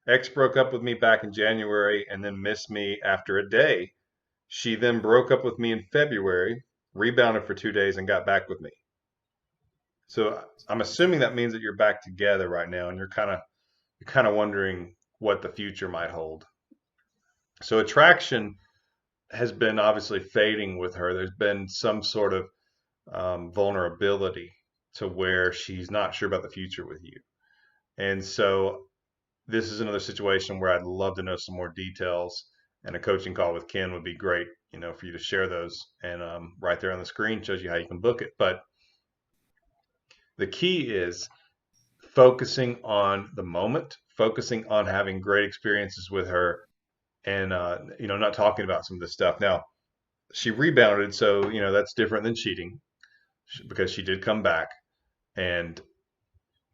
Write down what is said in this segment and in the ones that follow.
Ex broke up with me back in January and then missed me after a day. She then broke up with me in February, rebounded for 2 days, and got back with me. So I'm assuming that means that you're back together right now, and you're kind of wondering what the future might hold. So attraction has been obviously fading with her. There's been some sort of vulnerability to where she's not sure about the future with you. And so this is another situation where I'd love to know some more details, and a coaching call with Ken would be great, for you to share those. And right there on the screen shows you how you can book it. But the key is focusing on the moment, focusing on having great experiences with her, and not talking about some of this stuff. Now, she rebounded, so that's different than cheating because she did come back. And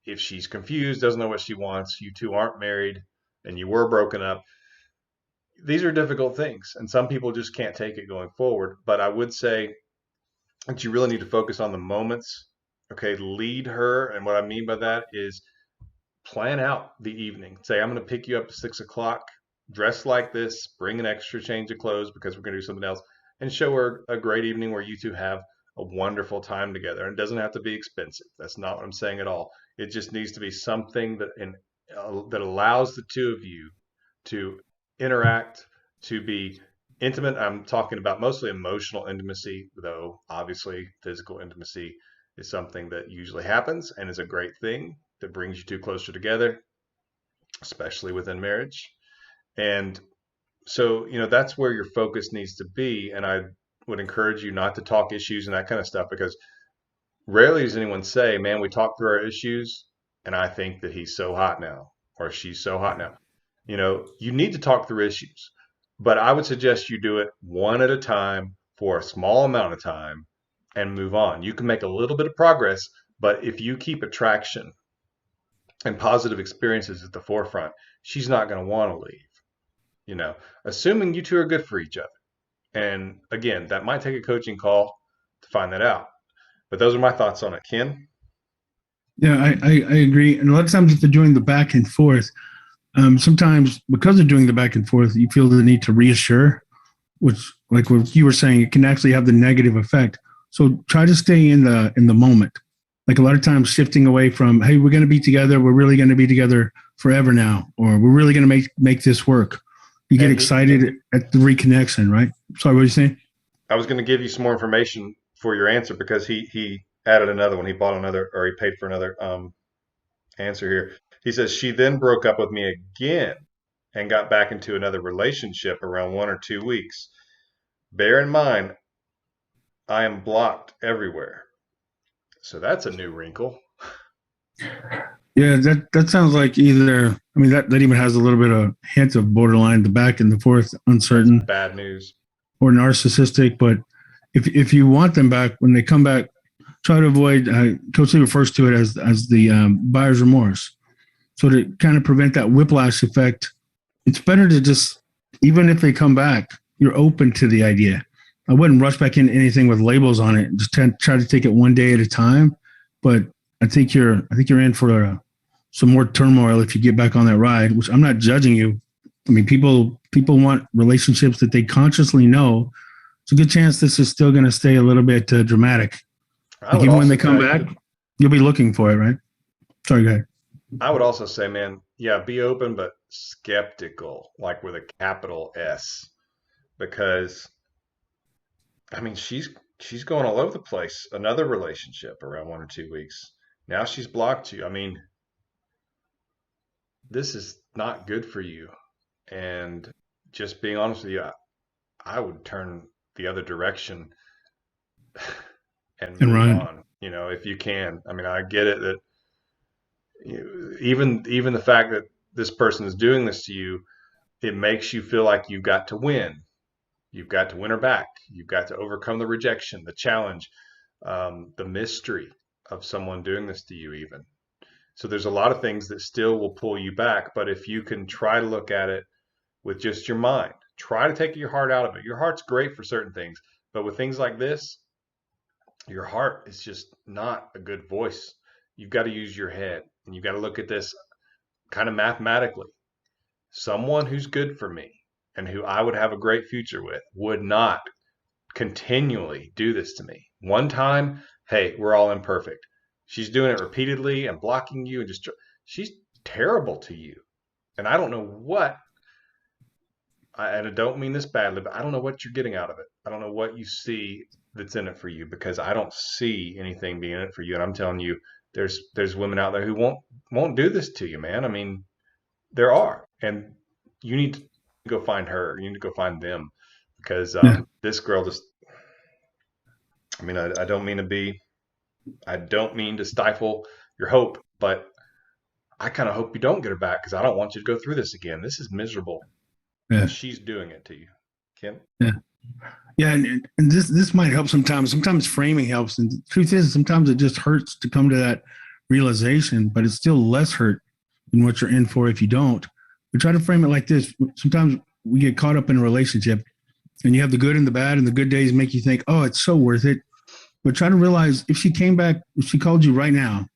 if she's confused, doesn't know what she wants, you two aren't married, and you were broken up, these are difficult things, and some people just can't take it going forward. But I would say that you really need to focus on the moments. Okay, lead her, and what I mean by that is plan out the evening. Say, I'm going to pick you up at 6 o'clock, dress like this, bring an extra change of clothes because we're going to do something else, and show her a great evening where you two have a wonderful time together. And it doesn't have to be expensive. That's not what I'm saying at all. It just needs to be something that allows the two of you to interact, to be intimate. I'm talking about mostly emotional intimacy, though obviously physical intimacy is something that usually happens and is a great thing that brings you two closer together, especially within marriage. And so, that's where your focus needs to be. And I would encourage you not to talk issues and that kind of stuff, because rarely does anyone say, man, we talked through our issues and I think that he's so hot now or she's so hot now. You need to talk through issues, but I would suggest you do it one at a time for a small amount of time and move on. You can make a little bit of progress, but if you keep attraction and positive experiences at the forefront, she's not going to want to leave, assuming you two are good for each other. And again, that might take a coaching call to find that out. But those are my thoughts on it. Ken? Yeah, I agree. And a lot of times, if they're doing the back and forth, sometimes because of doing the back and forth, you feel the need to reassure, which, like what you were saying, it can actually have the negative effect. So try to stay in the moment. Like a lot of times, shifting away from, "Hey, we're going to be together. We're really going to be together forever now," or "We're really going to make this work." You get And he, excited at the reconnection, right? Sorry, what are you saying? I was going to give you some more information for your answer because he added another one. He bought another, or he paid for another answer here. He says she then broke up with me again and got back into another relationship around 1 or 2 weeks. Bear in mind, I am blocked everywhere. So that's a new wrinkle. Yeah, that sounds like either. I mean, that even has a little bit of hint of borderline, the back and the forth, That's uncertain bad news. or narcissistic. But if you want them back when they come back, try to avoid. Coach Lee refers to it as the buyer's remorse. So to kind of prevent that whiplash effect, it's better to just, even if they come back, you're open to the idea. I wouldn't rush back into anything with labels on it. Just try to take it one day at a time. But I think you're in for some more turmoil if you get back on that ride. Which I'm not judging you. I mean, people want relationships that they consciously know. It's a good chance this is still going to stay a little bit dramatic. I Like would even when also they come tell back, you, you'll be looking for it, right? Sorry, go ahead. I would also say, man, yeah, be open but skeptical, like with a capital S, because I mean, she's going all over the place. Another relationship around 1 or 2 weeks. Now she's blocked you. I mean, this is not good for you. And just being honest with you, I would turn the other direction and And move Ryan, on, if you can. I mean, I get it that even the fact that this person is doing this to you, it makes you feel like you've got to win. You've got to win her back. You've got to overcome the rejection, the challenge, the mystery of someone doing this to you, even. So there's a lot of things that still will pull you back. But if you can try to look at it with just your mind, try to take your heart out of it. Your heart's great for certain things, but with things like this, your heart is just not a good voice. You've got to use your head, and you've got to look at this kind of mathematically. someone who's good for me and who I would have a great future with would not continually do this to me. One time, hey, we're all imperfect. She's doing it repeatedly and blocking you and just, she's terrible to you. And I don't know what, and I don't mean this badly, but I don't know what you're getting out of it. I don't know what you see that's in it for you, because I don't see anything being in it for you. And I'm telling you, there's women out there who won't do this to you, man. I mean, there are, and you need to go find her. You need to go find them, because Yeah. this girl just. I mean, I don't mean to be. I don't mean to stifle your hope, but I kind of hope you don't get her back, because I don't want you to go through this again. This is miserable, Yeah. and she's doing it to you, Kim. Yeah. Yeah, and this might help sometimes. Sometimes framing helps, and the truth is, sometimes it just hurts to come to that realization, but it's still less hurt than what you're in for if you don't. We try to frame it like this. Sometimes we get caught up in a relationship, and you have the good and the bad, and the good days make you think, "Oh, it's so worth it." But try to realize if she came back, if she called you right now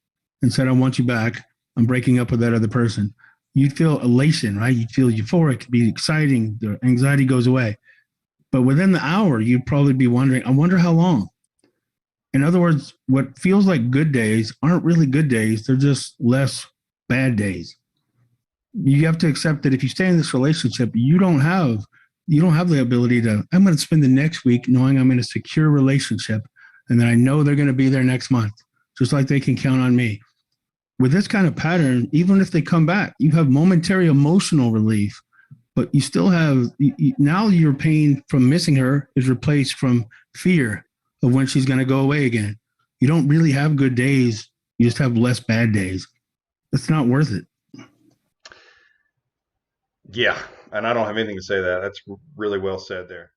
and said, "I want you back. I'm breaking up with that other person," you'd feel elation, right? You'd feel euphoric, it'd be exciting. The anxiety goes away. But within the hour, you'd probably be wondering, I wonder how long. In other words, what feels like good days aren't really good days. They're just less bad days. You have to accept that if you stay in this relationship, you don't have the ability to, I'm going to spend the next week knowing I'm in a secure relationship and that I know they're going to be there next month, just like they can count on me. With this kind of pattern, even if they come back, you have momentary emotional relief, but you still have, now your pain from missing her is replaced from fear of when she's going to go away again. You don't really have good days. You just have less bad days. It's not worth it. Yeah, and I don't have anything to say to that. That's really well said there.